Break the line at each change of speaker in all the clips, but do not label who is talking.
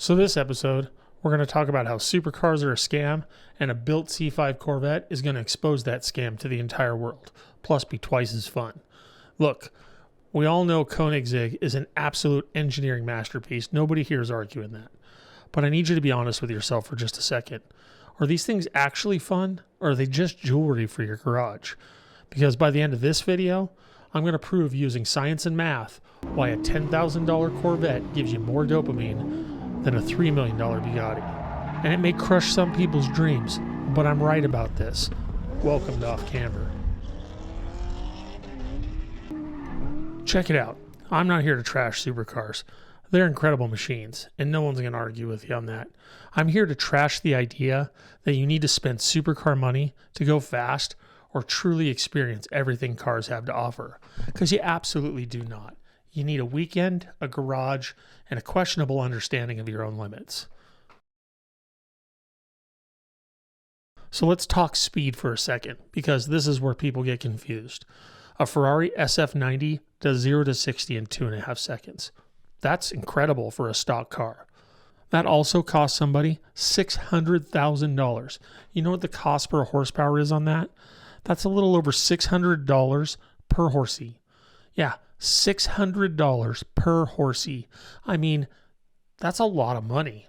So this episode, we're going to talk about how supercars are a scam and a built C5 Corvette is going to expose that scam to the entire world, plus be twice as fun. Look, we all know Koenigsegg is an absolute engineering masterpiece. Nobody here is arguing that. But I need you to be honest with yourself for just a second. Are these things actually fun, or are they just jewelry for your garage? Because by the end of this video, I'm going to prove using science and math why a $10,000 Corvette gives you more dopamine than a $3 million Bugatti. And it may crush some people's dreams, but I'm right about this. Welcome to Off Camber. Check it out. I'm not here to trash supercars. They're incredible machines, and no one's going to argue with you on that. I'm here to trash the idea that you need to spend supercar money to go fast or truly experience everything cars have to offer, because you absolutely do not. You need a weekend, a garage, and a questionable understanding of your own limits. So let's talk speed for a second, because this is where people get confused. A Ferrari SF90 does 0 to 60 in 2.5 seconds. That's incredible for a stock car. That also cost somebody $600,000. You know what the cost per horsepower is on that? That's a little over $600 per horsey. Yeah, $600 per horsey. I mean, that's a lot of money.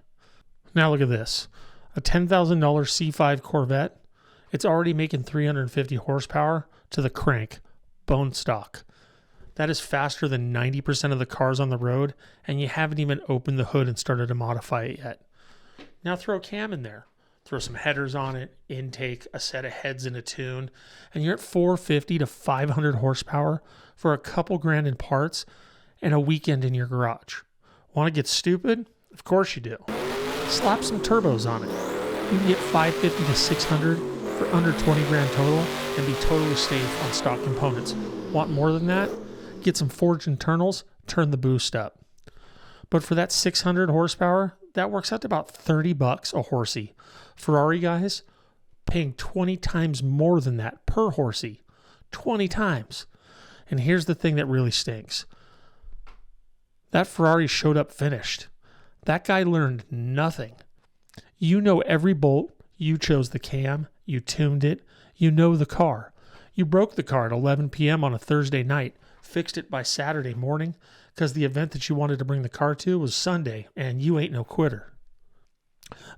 Now look at this. A $10,000 C5 Corvette, it's already making 350 horsepower to the crank, bone stock. That is faster than 90% of the cars on the road, and you haven't even opened the hood and started to modify it yet. Now throw a cam in there. Throw some headers on it, intake, a set of heads and a tune, and you're at 450 to 500 horsepower for a couple grand in parts and a weekend in your garage. Want to get stupid? Of course you do. Slap some turbos on it. You can get 550 to 600 for under 20 grand total and be totally safe on stock components. Want more than that? Get some forged internals, turn the boost up. But for that 600 horsepower, that works out to about $30 a horsey. Ferrari guys paying 20 times more than that per horsey. 20 times. And here's the thing that really stinks. That Ferrari showed up finished. That guy learned nothing. You know every bolt, you chose the cam, you tuned it, you know the car. You broke the car at 11 p.m. on a Thursday night, fixed it by Saturday morning because the event that you wanted to bring the car to was Sunday, and you ain't no quitter.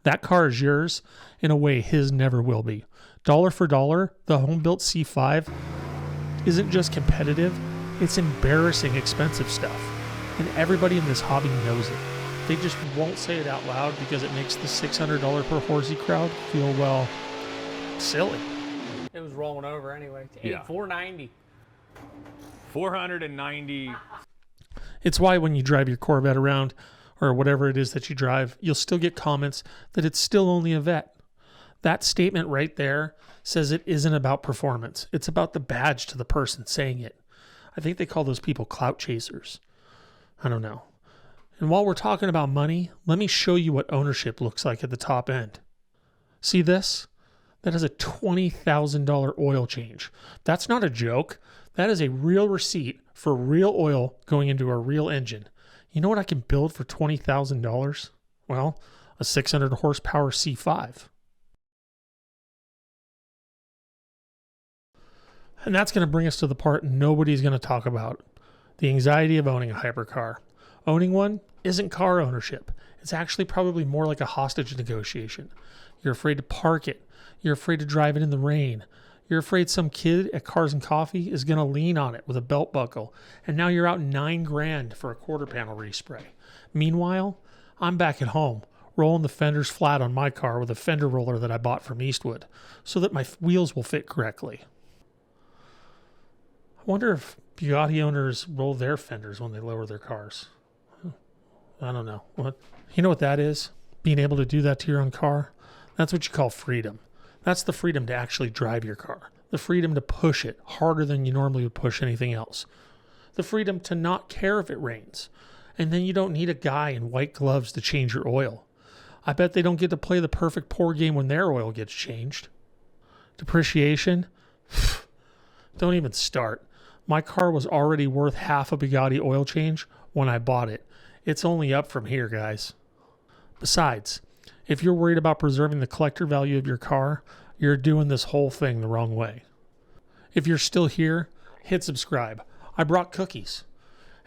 That car is yours in a way his never will be. Dollar for dollar, the home-built C5 isn't just competitive, it's embarrassing expensive stuff. And everybody in this hobby knows it. They just won't say it out loud because it makes the $600 per horsey crowd feel, well, silly.
It was rolling over anyway.
Yeah.
490.
490.
It's why when you drive your Corvette around, or whatever it is that you drive, you'll still get comments that it's still only a Vette. That statement right there says it isn't about performance. It's about the badge to the person saying it. I think they call those people clout chasers. I don't know. And while we're talking about money, let me show you what ownership looks like at the top end. See this? That is a $20,000 oil change. That's not a joke. That is a real receipt for real oil going into a real engine. You know what I can build for $20,000? Well, a 600 horsepower C5. And that's going to bring us to the part nobody's going to talk about. The anxiety of owning a hypercar. Owning one isn't car ownership. It's actually probably more like a hostage negotiation. You're afraid to park it. You're afraid to drive it in the rain. You're afraid some kid at Cars and Coffee is going to lean on it with a belt buckle. And now you're out $9 grand for a quarter panel respray. Meanwhile, I'm back at home, rolling the fenders flat on my car with a fender roller that I bought from Eastwood so that my wheels will fit correctly. I wonder if Bugatti owners roll their fenders when they lower their cars. I don't know. What? You know what that is? Being able to do that to your own car? That's what you call freedom. That's the freedom to actually drive your car. The freedom to push it harder than you normally would push anything else. The freedom to not care if it rains. And then you don't need a guy in white gloves to change your oil. I bet they don't get to play the perfect pour game when their oil gets changed. Depreciation? Don't even start. My car was already worth half a Bugatti oil change when I bought it. It's only up from here, guys. Besides, if you're worried about preserving the collector value of your car, you're doing this whole thing the wrong way. If you're still here, hit subscribe. I brought cookies.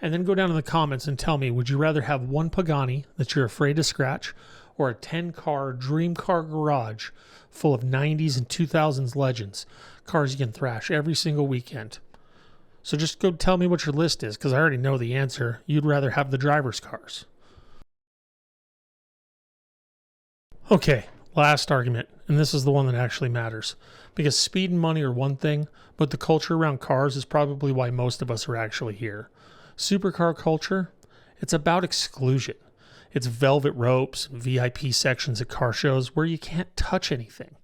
And then go down in the comments and tell me, would you rather have one Pagani that you're afraid to scratch or a 10-car dream car garage full of 90s and 2000s legends, cars you can thrash every single weekend? So just go tell me what your list is, because I already know the answer. You'd rather have the driver's cars. Okay, last argument, and this is the one that actually matters, because speed and money are one thing, but the culture around cars is probably why most of us are actually here. Supercar culture, it's about exclusion. It's velvet ropes, VIP sections at car shows where you can't touch anything.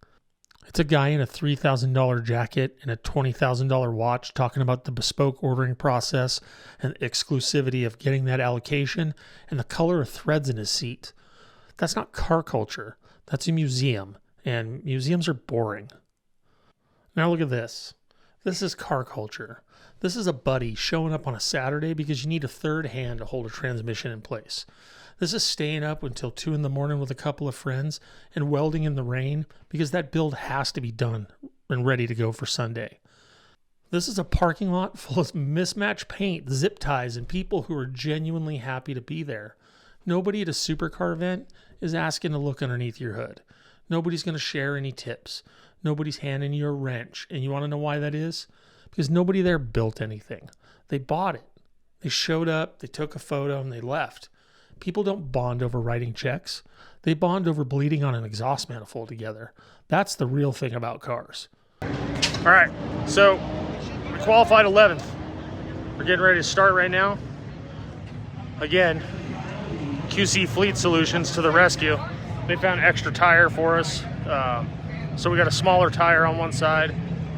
It's a guy in a $3,000 jacket and a $20,000 watch talking about the bespoke ordering process and the exclusivity of getting that allocation and the color of threads in his seat. That's not car culture. That's a museum, and museums are boring. Now look at this. This is car culture. This is a buddy showing up on a Saturday because you need a third hand to hold a transmission in place. This is staying up until 2 in the morning with a couple of friends and welding in the rain because that build has to be done and ready to go for Sunday. This is a parking lot full of mismatched paint, zip ties, and people who are genuinely happy to be there. Nobody at a supercar event is asking to look underneath your hood. Nobody's going to share any tips. Nobody's handing you a wrench. And you want to know why that is? Because nobody there built anything. They bought it. They showed up, they took a photo, and they left. People don't bond over writing checks. They bond over bleeding on an exhaust manifold together. That's the real thing about cars. All right, so we qualified 11th. We're getting ready to start right now. Again, QC Fleet Solutions to the rescue. They found extra tire for us. So we got a smaller tire on one side.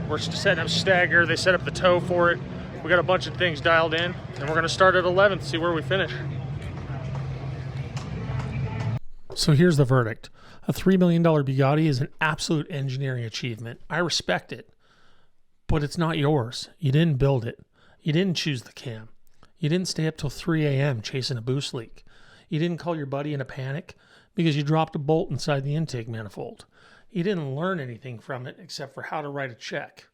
We're setting up stagger. They set up the toe for it. We got a bunch of things dialed in, and we're gonna start at 11th, see where we finish. So here's the verdict. A $3 million Bugatti is an absolute engineering achievement. I respect it, but it's not yours. You didn't build it. You didn't choose the cam. You didn't stay up till 3 a.m. chasing a boost leak. You didn't call your buddy in a panic because you dropped a bolt inside the intake manifold. You didn't learn anything from it except for how to write a check.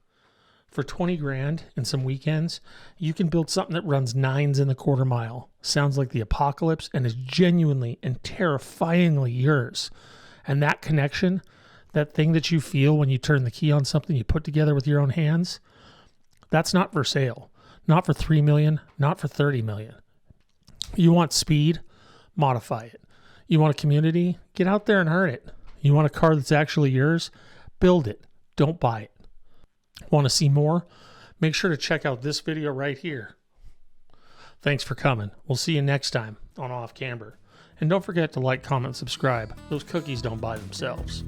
For 20 grand and some weekends, you can build something that runs 9s in the quarter mile, sounds like the apocalypse, and is genuinely and terrifyingly yours. And that connection, that thing that you feel when you turn the key on something you put together with your own hands, that's not for sale. Not for 3 million, not for 30 million. You want speed? Modify it. You want a community? Get out there and earn it. You want a car that's actually yours? Build it. Don't buy it. Want to see more? Make sure to check out this video right here. Thanks for coming. We'll see you next time on Off Camber. And don't forget to like, comment, subscribe. Those cookies don't buy themselves.